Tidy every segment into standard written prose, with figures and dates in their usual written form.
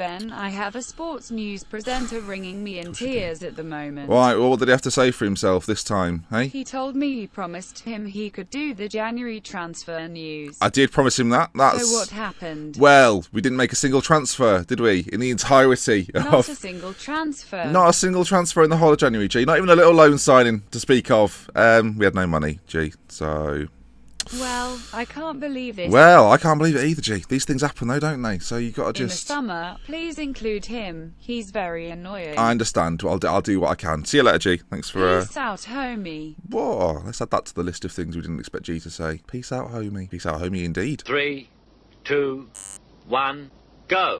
Ben, I have a sports news presenter ringing me in tears at the moment. Right, well, what did he have to say for himself this time, hey? He told me he promised him he could do the January transfer news. I did promise him that. So what happened? Well, we didn't make a single transfer, did we? In the entirety Not a single transfer. Not a single transfer in the whole of January, G. Not even a little loan signing to speak of. We had no money, G, so... Well, I can't believe this. Well, I can't believe it either, G. These things happen, though, don't they? So you've got to just... In the summer, please include him. He's very annoying. I understand. I'll do what I can. See you later, G. Thanks for... Peace out, homie. Whoa, let's add that to the list of things we didn't expect G to say. Peace out, homie. Peace out, homie, indeed. 3, 2, 1, go!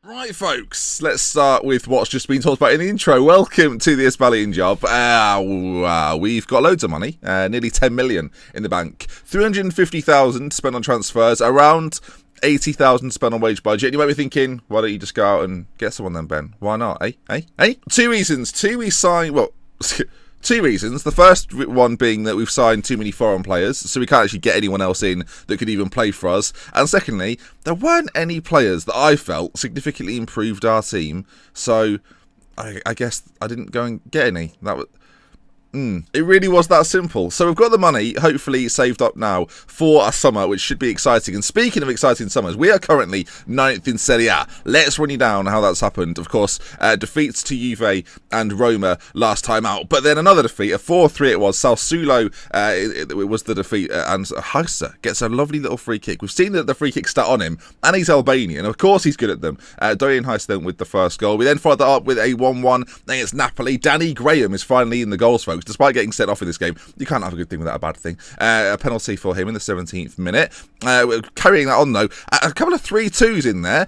Right, folks, let's start with what's just been talked about in the intro. Welcome to the Ispalian job. We've got loads of money, nearly 10 million in the bank. 350,000 spent on transfers, around 80,000 spent on wage budget. And you might be thinking, why don't you just go out and get someone then, Ben? Why not, eh? Two reasons. Two reasons. The first one being that we've signed too many foreign players, so we can't actually get anyone else in that could even play for us. And secondly, there weren't any players that I felt significantly improved our team, so I guess I didn't go and get any. It really was that simple. So we've got the money, hopefully saved up now for a summer, which should be exciting. And speaking of exciting summers, we are currently 9th in Serie A. Let's run you down how that's happened. Of course, defeats to Juve and Roma last time out. But then another defeat, a 4-3 it was. Sassuolo, it was the defeat. And Hausa gets a lovely little free kick. We've seen the free kick stat on him. And he's Albanian. Of course he's good at them. Dorian Hausa then with the first goal. We then followed that up with a 1-1 against Napoli. Danny Graham is finally in the goals, folks. Despite getting sent off in this game, you can't have a good thing without a bad thing. A penalty for him in the 17th minute. Carrying that on, though, a couple of 3-2s in there.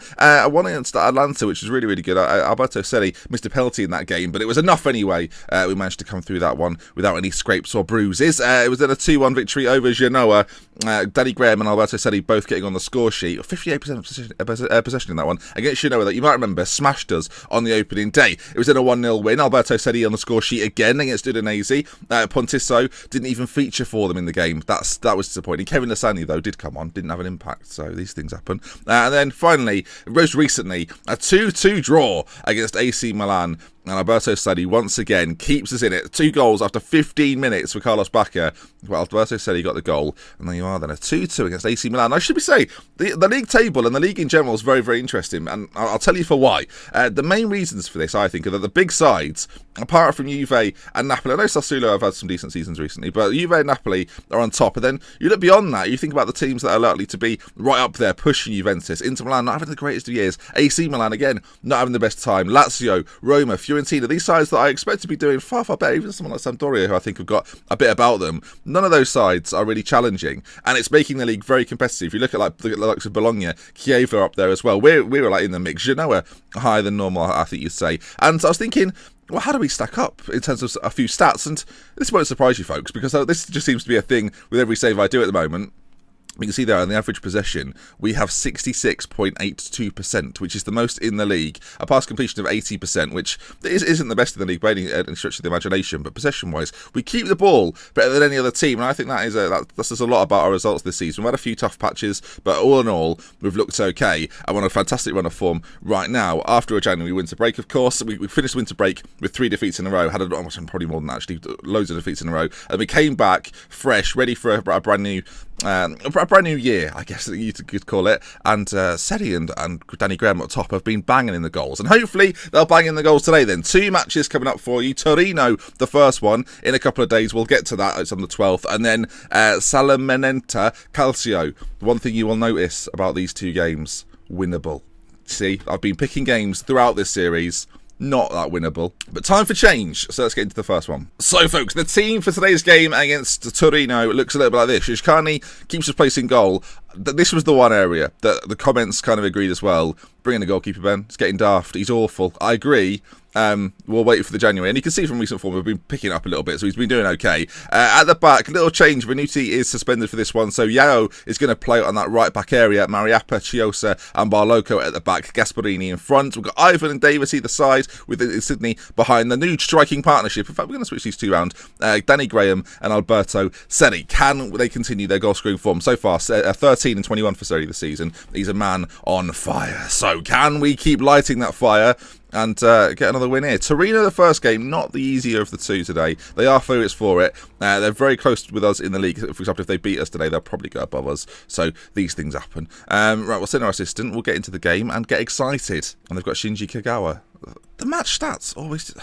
One against Atlanta, which was really, really good. Alberto Selli missed a penalty in that game, but it was enough anyway. We managed to come through that one without any scrapes or bruises. It was then a 2-1 victory over Genoa. Danny Graham and Alberto Selli both getting on the score sheet. 58% possession in that one against Genoa that you might remember smashed us on the opening day. It was then a 1-0 win. Alberto Selli on the score sheet again against Udinese. Pontisso didn't even feature for them in the game. That was disappointing. Kevin Lasagna, though, did come on, didn't have an impact, so these things happen. And then finally, most recently, a 2-2 draw against AC Milan. And Alberto Selli once again keeps us in it. 2 goals after 15 minutes for Carlos Bacca. Well, Alberto Selli got the goal. And there you are then, a 2-2 against AC Milan. I should say, the league table and the league in general is very, very interesting. And I'll tell you for why. The main reasons for this, I think, are that the big sides, apart from Juve and Napoli, I know Sassuolo have had some decent seasons recently, but Juve and Napoli are on top. And then you look beyond that, you think about the teams that are likely to be right up there pushing Juventus. Inter Milan not having the greatest of years. AC Milan, again, not having the best time. Lazio, Roma, Fiorentina, these sides that I expect to be doing far, far better, even someone like Sampdoria, who I think have got a bit about them. None of those sides are really challenging, and it's making the league very competitive. If you look at the likes of Bologna, Chiesa are up there as well. We were like in the mix. Genoa higher than normal, I think you'd say. And so I was thinking, well, how do we stack up in terms of a few stats? And this won't surprise you, folks, because this just seems to be a thing with every save I do at the moment. You can see there on the average possession, we have 66.82%, which is the most in the league. A pass completion of 80%, which isn't the best in the league by any stretch of the imagination, but possession-wise, we keep the ball better than any other team, and I think that says a lot about our results this season. We've had a few tough patches, but all in all, we've looked okay. I'm on a fantastic run of form right now. After a January winter break, of course, we finished winter break with 3 defeats in a row. Probably more than that, actually, loads of defeats in a row, and we came back fresh, ready for a brand new year, I guess that you could call it. And Selli and Danny Graham at top have been banging in the goals, and hopefully they'll bang in the goals today then. 2 matches coming up for you. Torino, the first one, in a couple of days. We'll get to that. It's on the 12th. And then Salamanenta, Calcio. One thing you will notice about these 2 games, winnable. See, I've been picking games throughout this series, not that winnable. But time for change, so let's get into the first one. So, folks, the team for today's game against Torino looks a little bit like this. Shishkani keeps his place in goal. this was the one area that the comments kind of agreed as well. Bring in the goalkeeper, Ben. It's getting daft. He's awful. I agree. We'll wait for the January. And you can see from recent form, we've been picking up a little bit, so he's been doing okay. At the back, little change. Venuti is suspended for this one, so Yao is going to play on that right back area. Mariappa, Chiosa, and Barloco at the back. Gasparini in front. We've got Ivan and Davis either side, with Sydney behind. The new striking partnership. In fact, we're going to switch these two round. Danny Graham and Alberto Seri. Can they continue their goal scoring form? So far, 13 and 21 for Seri this season. He's a man on fire. So can we keep lighting that fire and get another win here? Torino, the first game, not the easier of the two today. They are favourites for it. They're very close with us in the league. For example, if they beat us today, they'll probably go above us. So these things happen. Right, we'll send our assistant. We'll get into the game and get excited. And they've got Shinji Kagawa. The match stats always...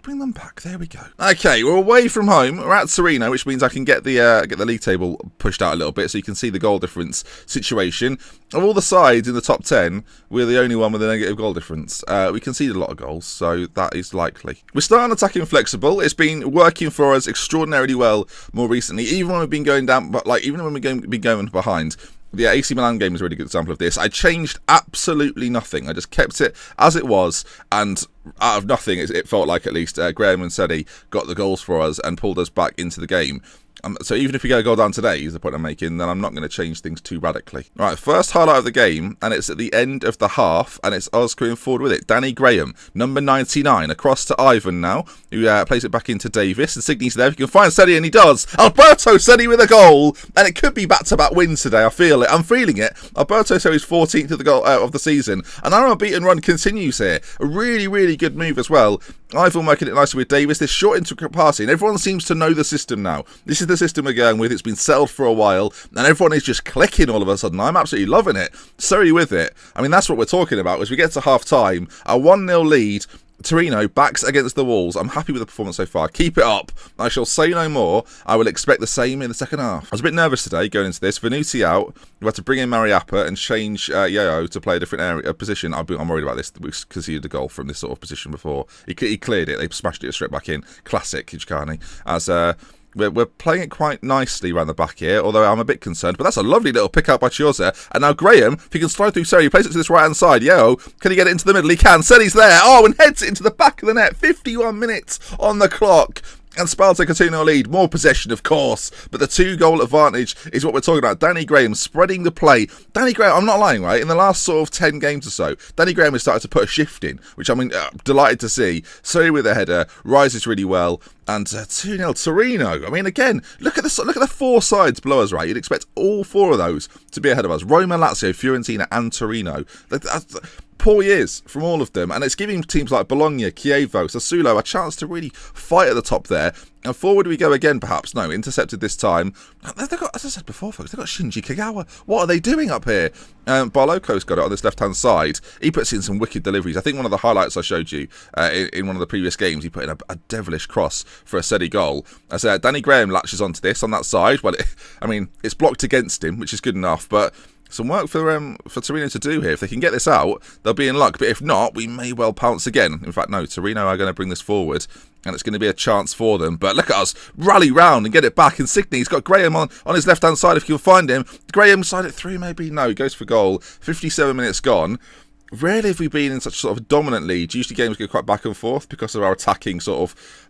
Bring them back. There we go. Okay, we're away from home. We're at Torino, which means I can get the league table pushed out a little bit, so you can see the goal difference situation. Of all the sides in the top 10, we're the only one with a negative goal difference. We conceded a lot of goals, so that is likely. We're starting attacking flexible. It's been working for us extraordinarily well more recently, even when we've been going down, but even when we've been going behind. The AC Milan game is a really good example of this. I changed absolutely nothing. I just kept it as it was, and out of nothing, it felt like at least Graham and Sedi got the goals for us and pulled us back into the game. So even if we get a goal down today, is the point I'm making, then I'm not going to change things too radically. Right, first highlight of the game, and it's at the end of the half, and it's us going forward with it. Danny Graham, number 99, across to Ivan now, who plays it back into Davis, and Signy's there. If you can find Sedi, and he does. Alberto Sedi with a goal, and it could be back-to-back wins today. I feel it. I'm feeling it. Alberto Sedi's 14th of the goal of the season, and our unbeaten run continues here. A really, really good move as well. Ivan working it nicely with Davis. This short intricate passing. Everyone seems to know the system now. This is the system we're going with. It's been settled for a while, and everyone is just clicking all of a sudden. I'm absolutely loving it. Sorry with it. I mean, that's what we're talking about. As we get to half-time, a 1-0 lead, Torino backs against the walls. I'm happy with the performance so far. Keep it up. I shall say no more. I will expect the same in the second half. I was a bit nervous today going into this. Venuti out. We had to bring in Mariappa and change Yao to play a different position. I'm worried about this. We conceded a goal from this sort of position before. He cleared it. They smashed it straight back in. Classic Hijkani. As we're playing it quite nicely around the back here, although I'm a bit concerned. But that's a lovely little pick up by Chiosa. And now Graham, if he can slide through Seri, he plays it to this right-hand side. Yo, can he get it into the middle? He can. Seri's there. Oh, and heads it into the back of the net. 51 minutes on the clock. And Spal take a 2-0 lead. More possession, of course. But the 2-goal advantage is what we're talking about. Danny Graham spreading the play. Danny Graham, I'm not lying, right? In the last sort of 10 games or so, Danny Graham has started to put a shift in, which I'm delighted to see. Seri with a header, rises really well. And 2-0 Torino. I mean, again, look at the four sides below us, right? You'd expect all four of those to be ahead of us. Roma, Lazio, Fiorentina and Torino. Poor years from all of them, and it's giving teams like Bologna, Chievo, Sassuolo a chance to really fight at the top there. And forward we go again, perhaps. No, intercepted this time. They've got, as I said before, folks, they've got Shinji Kagawa. What are they doing up here? Barloco's got it on this left-hand side. He puts in some wicked deliveries. I think one of the highlights I showed you in one of the previous games, he put in a devilish cross for a Sedi goal. As Danny Graham latches onto this on that side. Well, it's blocked against him, which is good enough, but some work for Torino to do here. If they can get this out, they'll be in luck. But if not, we may well pounce again. In fact, no, Torino are going to bring this forward, and it's going to be a chance for them. But look at us rally round and get it back. And Signy's got Graham on his left-hand side if you can find him. Graham side it through, maybe? No, he goes for goal. 57 minutes gone. Rarely have we been in such sort of a dominant lead. Usually games go quite back and forth because of our attacking sort of...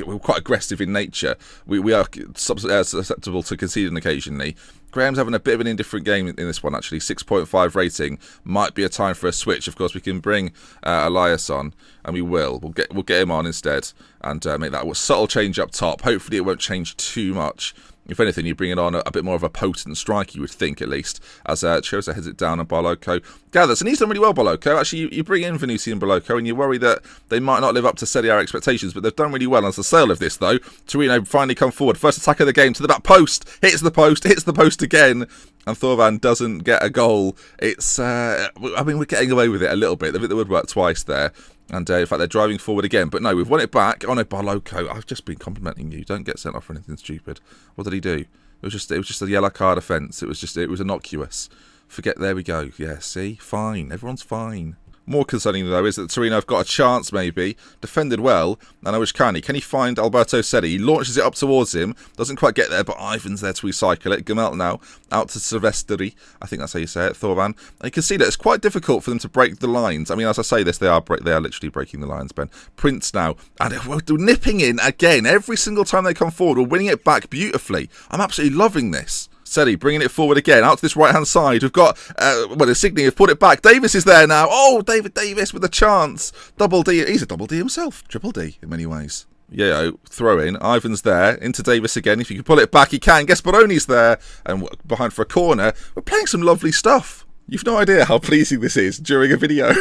We're quite aggressive in nature. We are susceptible to conceding occasionally. Graham's having a bit of an indifferent game in this one, actually. 6.5 rating. Might be a time for a switch. Of course, we can bring Elias on, and we will. We'll get him on instead and make that a subtle change up top. Hopefully it won't change too much. If anything, you bring it on a bit more of a potent strike, you would think, at least, as Chiosa heads it down and Barloco gathers. And he's done really well, Barloco. Actually, you bring in Venuti and Barloco, and you worry that they might not live up to Serie A expectations, but they've done really well. As the sale of this, though, Torino finally come forward. First attack of the game to the back post. Hits the post again, and Thorvan doesn't get a goal. It's, we're getting away with it a little bit. The woodwork twice there. And in fact, they're driving forward again. But no, we've won it back. Oh no, Barloco. I've just been complimenting you. Don't get sent off for anything stupid. What did he do? It was just a yellow card offence. It was innocuous. Forget. There we go. Yeah, see, fine. Everyone's fine. More concerning, though, is that Torino have got a chance, maybe. Defended well. And Can he find Alberto Sedi? He launches it up towards him. Doesn't quite get there, but Ivan's there to recycle it. Gamel now out to Silvestri. I think that's how you say it, Thorvan. And you can see that it's quite difficult for them to break the lines. I mean, as I say this, they are literally breaking the lines, Ben. Prince now. And we're nipping in again. Every single time they come forward, we're winning it back beautifully. I'm absolutely loving this. Sedi bringing it forward again, out to this right-hand side. We've got, Insigne have put it back. Davis is there now. Oh, David Davis with a chance. Double D. He's a double D himself. Triple D in many ways. Yeah, throw in. Ivan's there. Into Davis again. If you can pull it back, he can. Gasparoni's there. And behind for a corner. We're playing some lovely stuff. You've no idea how pleasing this is during a video.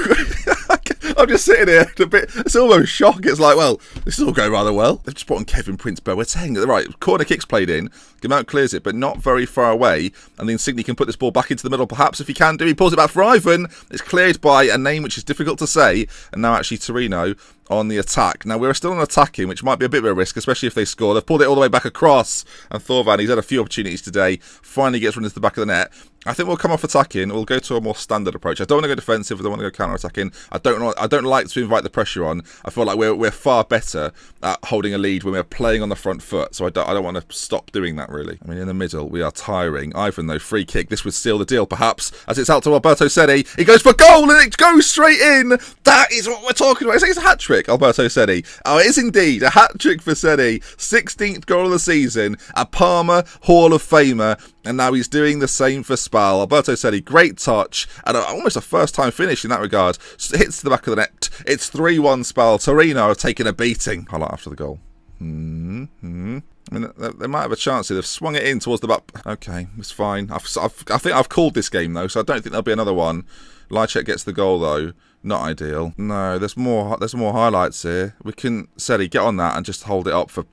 I'm just sitting here a bit, it's almost shock. It's like, well, this is all going rather well. They've just brought on Kevin Prince Boateng. Right, corner kick's played in. Gamel clears it, but not very far away. And the Insigne can put this ball back into the middle, perhaps, if he can do. He pulls it back for Ivan. It's cleared by a name which is difficult to say. And now actually Torino on the attack. Now, we're still on attacking, which might be a bit of a risk, especially if they score. They've pulled it all the way back across. And Thorvan, he's had a few opportunities today. Finally gets run into the back of the net. I think we'll come off attacking. We'll go to a more standard approach. I don't want to go defensive. I don't want to go counter-attacking. I don't like to invite the pressure on. I feel like we're far better at holding a lead when we're playing on the front foot. So I don't want to stop doing that, really. I mean, in the middle, we are tiring. Ivan, though, free kick. This would seal the deal, perhaps, as it's out to Alberto Sedi. He goes for goal, and it goes straight in. That is what we're talking about. It's a hat-trick, Alberto Sedi. Oh, it is indeed a hat-trick for Sedi. 16th goal of the season. A Parma Hall of Famer. And now he's doing the same for Spal. Alberto Sedi, great touch. And almost a first-time finish in that regard. Hits the back of the net. It's 3-1 Spal. Torino have taken a beating. Highlight after the goal. I mean, they might have a chance here. They've swung it in towards the back. Okay, it's fine. I think I've called this game, though, so I don't think there'll be another one. Lychek gets the goal, though. Not ideal. No, there's more highlights here. We can, Sedi, get on that and just hold it up for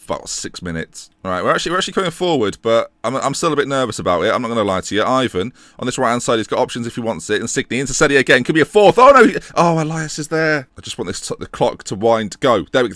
about 6 minutes. All right, we're actually coming forward, but I'm still a bit nervous about it. I'm not going to lie to you. Ivan, on this right-hand side, he's got options if he wants it. Insigne into Sedi again. Could be a fourth. Oh, no. Oh, Elias is there. I just want the clock to wind. Go. There we go.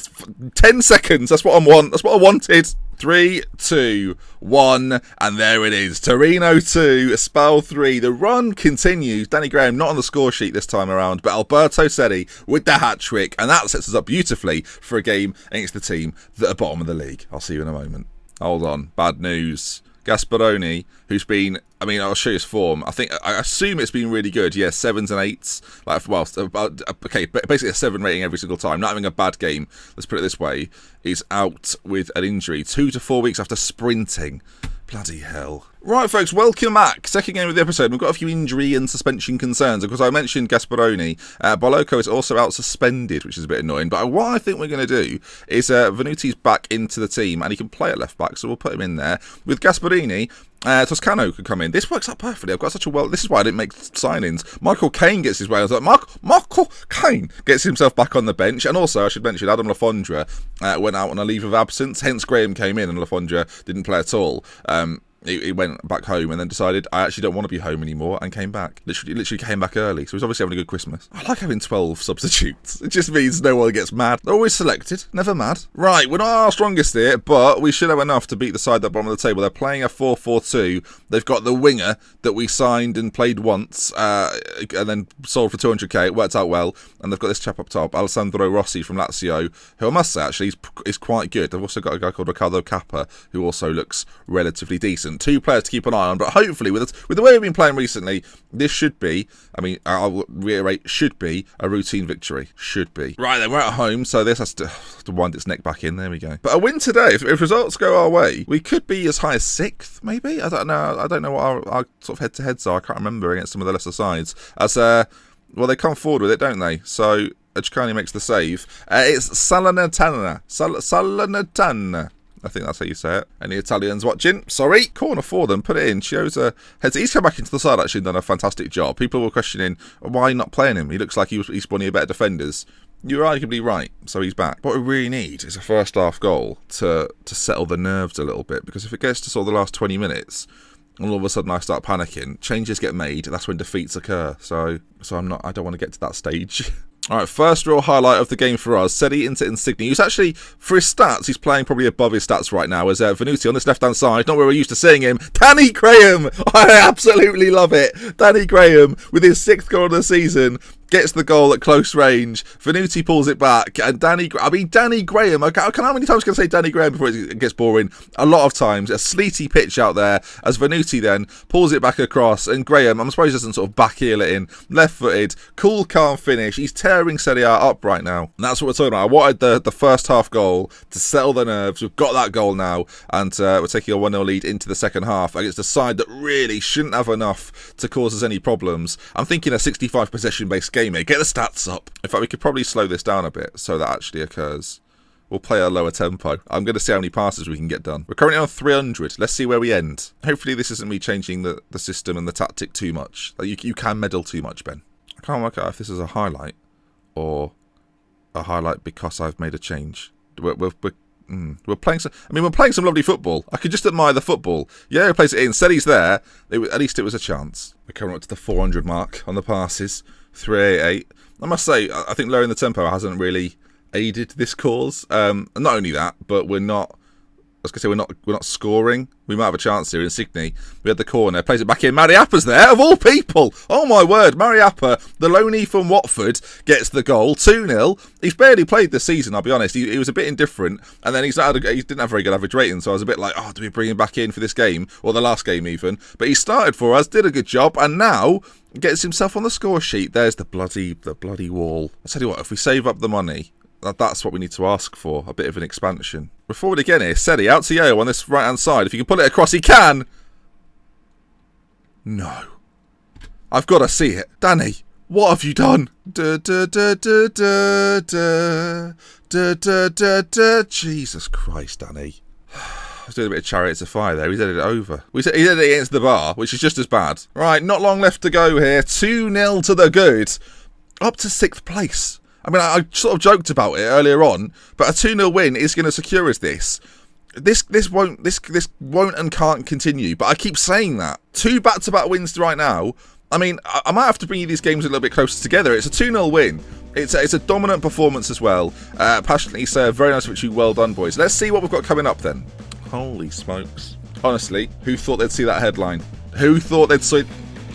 10 seconds. That's what I want. That's what I wanted. 3, 2, 1, and there it is. Torino 2, Spal 3. The run continues. Danny Graham not on the score sheet this time around, but Alberto Sedi with the hat-trick, and that sets us up beautifully for a game against the team that are bottom of the league. I'll see you in a moment. Hold on. Bad news. Gasparoni, who's been, I mean, I'll show you his form. I assume it's been really good. Yeah, 7s and 8s. Okay, basically a 7 rating every single time. Not having a bad game, let's put it this way. He's out with an injury 2 to 4 weeks after sprinting. Bloody hell. Right, folks, welcome back. Second game of the episode. We've got a few injury and suspension concerns. Of course, I mentioned Gasparoni. Bolocco is also out suspended, which is a bit annoying. But what I think we're going to do is Venuti's back into the team, and he can play at left back, so we'll put him in there. With Gasparini, Toscano could come in. This works out perfectly. I've got such a This is why I didn't make signings. Michael Caine gets his way. I was like, Michael Caine gets himself back on the bench. And also, I should mention, Adam Lafondra went out on a leave of absence. Hence, Graham came in and Lafondra didn't play at all. He went back home and then decided, I actually don't want to be home anymore, and came back. Literally came back early, so he's obviously having a good Christmas. I like having 12 substitutes. It just means no one gets mad. They're always selected, never mad. Right, we're not our strongest here, but we should have enough to beat the side at the bottom of the table. They're playing a 4-4-2. They've got the winger that we signed and played once, and then sold for 200k. It worked out well. And they've got this chap up top, Alessandro Rossi from Lazio, who I must say, actually, is quite good. They've also got a guy called Riccardo Cappa, who also looks relatively decent. 2 players to keep an eye on, but hopefully with the way we've been playing recently, this should be, I mean, I'll reiterate, should be a routine victory. Should be. Right then, we're at home, so this has to wind its neck back in. There we go. But a win today, if results go our way, we could be as high as 6th, maybe? I don't know what our sort of head-to-heads are. I can't remember against some of the lesser sides. As, well, they come forward with it, don't they? So, Ajkani makes the save. It's Salernitana. Salernitana. I think that's how you say it. Any Italians watching? Sorry. Corner for them. Put it in. Chiosa heads. He's come back into the side, actually, and done a fantastic job. People were questioning why not playing him. He looks like he's one of your better defenders. You're arguably right, so he's back. What we really need is a first half goal to settle the nerves a little bit, because if it gets to sort of the last 20 minutes, and all of a sudden I start panicking, changes get made, that's when defeats occur. So I don't want to get to that stage. All right, first real highlight of the game for us. Sedi into Insigne. He's actually, for his stats, he's playing probably above his stats right now. As Venuti on this left-hand side, not where we're used to seeing him. Danny Graham! I absolutely love it. Danny Graham with his 6th goal of the season. gets the goal at close range. Venuti pulls it back, and Danny Graham. How many times can I say Danny Graham before it gets boring? A lot of times. A sleety pitch out there as Venuti then pulls it back across, and Graham, I'm surprised he doesn't sort of back heel it in. Left-footed, cool, calm finish. He's tearing Serie A up right now. And that's what we're talking about. I wanted the first half goal to settle the nerves. We've got that goal now, and we're taking a 1-0 lead into the second half against a side that really shouldn't have enough to cause us any problems. I'm thinking a 65 possession-based game here. Get the stats up. In fact, we could probably slow this down a bit so that actually occurs. We'll play a lower tempo. I'm going to see how many passes we can get done. We're currently on 300. Let's see where we end. Hopefully this isn't me changing the system and the tactic too much. Like you can meddle too much, Ben. I can't work out if this is a highlight or a highlight because I've made a change. We're playing some. I mean, we're playing some lovely football. I could just admire the football. Yeah, he plays it in. Said he's there. At least it was a chance. We're coming up to the 400 mark on the passes. 388. I must say, I think lowering the tempo hasn't really aided this cause. And not only that, but we're not. I was going to say we're not scoring. We might have a chance here. Insigne, we had the corner, plays it back in. Mariappa's there, of all people. Oh my word, Mariappa, the loanee from Watford, gets the goal. 2-0. He's barely played this season. I'll be honest. He was a bit indifferent, and then he didn't have very good average rating. So I was a bit like, oh, do we bring him back in for this game or the last game even? But he started for us, did a good job, and now gets himself on the score sheet. There's the bloody wall. I tell you what, if we save up the money. That's what we need to ask for, a bit of an expansion. We're forward again here. Sedi out to Yeo on this right-hand side. If he can pull it across, he can. No. I've got to see it. Danny, what have you done? Jesus Christ, Danny. I was doing a bit of Chariots of Fire there. He did it over. He did it against the bar, which is just as bad. Right, not long left to go here. 2-0 to the good. Up to 6th place. I mean, I sort of joked about it earlier on, but a 2-0 win is going to secure us this. This won't and can't continue. But I keep saying that. 2 back-to-back wins right now. I mean, I might have to bring you these games a little bit closer together. It's a 2-0 win. It's a dominant performance as well. Passionately say, very nice victory. Well done, boys. Let's see what we've got coming up then. Holy smokes! Honestly, who thought they'd see that headline? Who thought they'd see?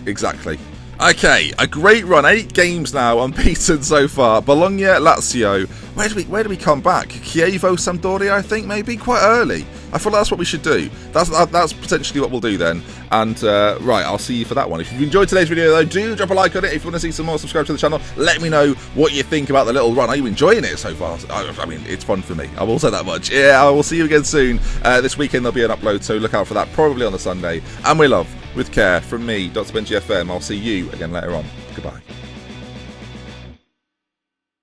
Exactly. Okay, a great run. 8 games now, unbeaten so far. Bologna, Lazio. Where do we come back? Chievo, Sampdoria, I think, maybe? Quite early. I feel like that's what we should do. That's potentially what we'll do then. And, right, I'll see you for that one. If you've enjoyed today's video, though, do drop a like on it. If you want to see some more, subscribe to the channel. Let me know what you think about the little run. Are you enjoying it so far? I mean, it's fun for me. I will say that much. Yeah, I will see you again soon. This weekend there'll be an upload, so look out for that, probably on the Sunday. And we love, with care, from me, Dr. Benji FM. I'll see you again later on. Goodbye.